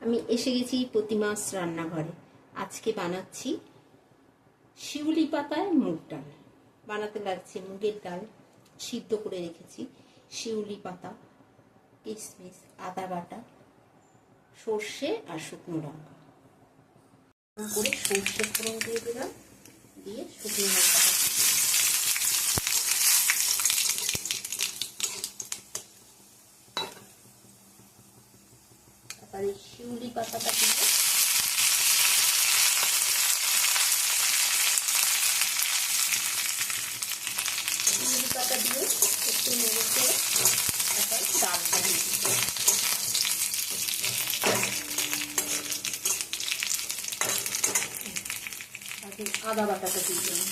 আমি এসে গেছি প্রতিমাস রান্নাঘরে। আজকে বানাচ্ছি শিউলি পাতায় মুগ ডাল। বানাতে লাগছে মুগের ডাল, সিদ্ধ করে রেখেছি, শিউলি পাতা, কিশমিশ, আদা বাটা, সর্ষে আর শুকনো লঙ্কা করে সর্ষে ফোড়ন দিয়ে দিলাম, দিয়ে শুকনো লঙ্কা তারপরে শিউলি পাতাটা দিয়ে পাতা দিয়ে একটু নেড়ে করে তারপরে ডালটা দিয়ে আদা বাটাটা দিয়ে দিলাম।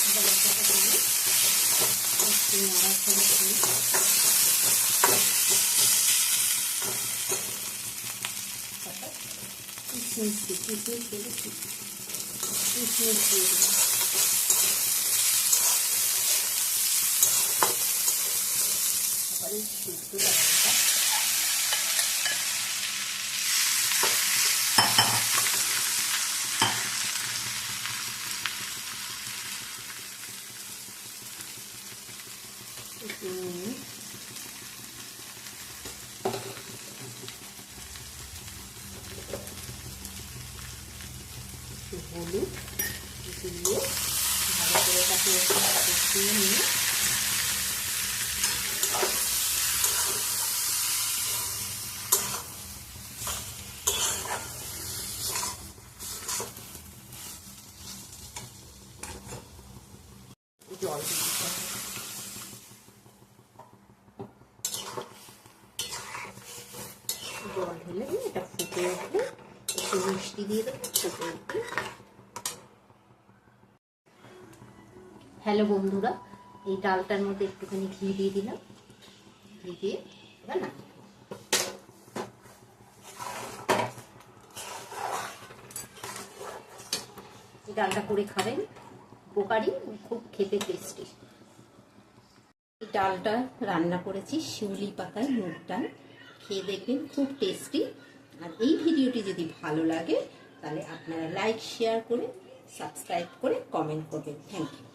আদা বাটাটা দিয়ে একটু নাড়াচাড়া করে কিশমিশ দিয়ে দিলাম। তারপরে সিদ্ধ ডালটা হলুদ দিয়ে ভালো করে তাকে কষিয়ে নিয়ে জল দিতে হবে। জল ঢেলে এটা ফুটে উঠলে একটু মিষ্টি দিয়ে দেবো, ফুটে উঠলে। হ্যালো বন্ধুরা, এই ডালটার মধ্যে একটুখানি ঘি দিয়ে দিলাম, ঘি দিয়ে এবার না এই ডালটা করে খাবেন, উপকারী, খুব খেতে টেস্টি। এই ডালটা রান্না করেছি শিউলি পাতায় মুগ ডাল, খেয়ে দেখবেন খুব টেস্টি। আর এই ভিডিওটি যদি ভালো লাগে তাহলে আপনারা লাইক, শেয়ার করে, সাবস্ক্রাইব করে কমেন্ট করবেন। Thank you.